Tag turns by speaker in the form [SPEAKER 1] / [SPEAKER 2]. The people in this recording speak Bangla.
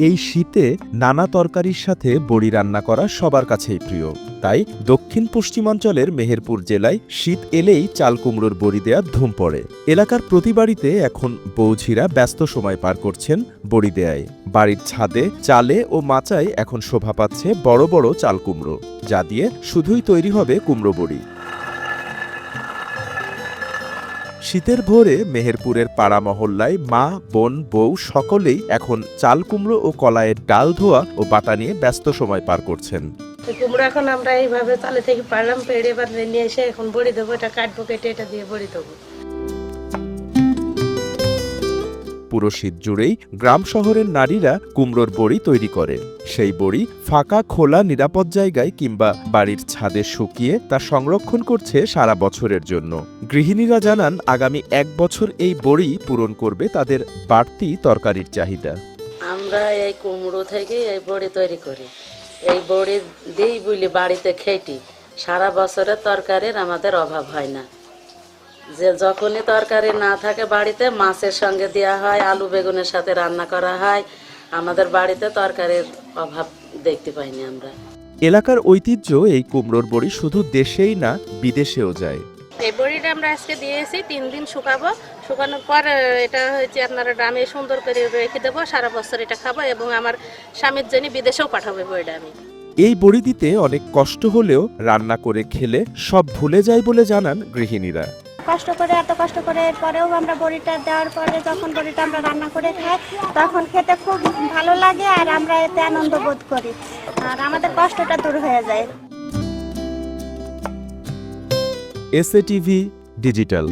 [SPEAKER 1] এই শীতে নানা তরকারির সাথে বড়ি রান্না করা সবার কাছেই প্রিয়। তাই দক্ষিণ পশ্চিমাঞ্চলের মেহেরপুর জেলায় শীত এলেই চাল কুমড়োর বড়ি দেওয়ার ধুম পড়ে। এলাকার প্রতি বাড়িতে এখন বৌঝিরা ব্যস্ত সময় পার করছেন বড়ি দেয়ায়। বাড়ির ছাদে, চালে ও মাচায় এখন শোভা পাচ্ছে বড় বড় চাল কুমড়ো, যা দিয়ে শুধুই তৈরি হবে কুমড়ো বড়ি। শীতের ভোরে মেহেরপুরের পাড়া মহল্লায় মা, বোন, বউ সকলেই এখন চাল কুমড়ো ও কলাইয়ের ডাল ধোয়া ও বাটা নিয়ে ব্যস্ত সময় পার করছেন।
[SPEAKER 2] কুমড়ো এখন আমরা এইভাবে চালে থেকে পারলাম, পেড়ে এবার নিয়ে এসে এখন বড়ি দেবো, এটা কাটবো, কেটে এটা দিয়ে বড়ি দেবো।
[SPEAKER 1] পুরো শীত জুড়েই গ্রাম শহরের নারীরা কুমড়োর বড়ি তৈরি করে। সেই বড়ি ফাঁকা খোলা নিরাপদ জায়গায় কিংবা বাড়ির ছাদে শুকিয়ে তা সংরক্ষণ করছে সারা বছরের জন্য। গৃহিণীরা জানান, আগামী 1 বছর এই বড়ি পূরণ করবে তাদের বাড়তি তরকারির চাহিদা।
[SPEAKER 3] আমরা এই কুমড়ো থেকে এই বড়ি তৈরি করি, এই বড়ি দিই বুঝলি বাড়িতে খেটি, সারা বছরের তরকারির আমাদের অভাব হয় না। যে যখনই তরকারি না থাকে বাড়িতে, মাছের সঙ্গে দেওয়া হয়, আলু বেগুনের সাথে রান্না করা হয়, আমাদের বাড়িতে তরকারির অভাব দেখতে পাইনি আমরা।
[SPEAKER 1] এলাকার ঐতিহ্য এই কুমড়োর বড়ি শুধু দেশেই না বিদেশেও যায়।
[SPEAKER 2] এই বড়িটা আমরা আজকে দিয়েছি, 3 দিন শুকাবো, শুকানোর পর এটা হচ্ছে আপনারা ড্রামে সুন্দর করে রেখে দেবো, সারা বছর এটা খাবো এবং আমার স্বামীর জন্য বিদেশেও পাঠাবো বড়িটা আমি।
[SPEAKER 1] এই বড়ি দিতে অনেক কষ্ট হলেও রান্না করে খেলে সব ভুলে যায় বলে জানান গৃহিণীরা।
[SPEAKER 4] এত কষ্ট করে এরপরেও আমরা বড়িটা দেওয়ার পরে যখন বড়িটা আমরা রান্না করে খাই তখন খেতে খুব ভালো লাগে আর আমরা এতে আনন্দ বোধ করি আর আমাদের কষ্টটা দূর হয়ে যায়।
[SPEAKER 1] SATV digital.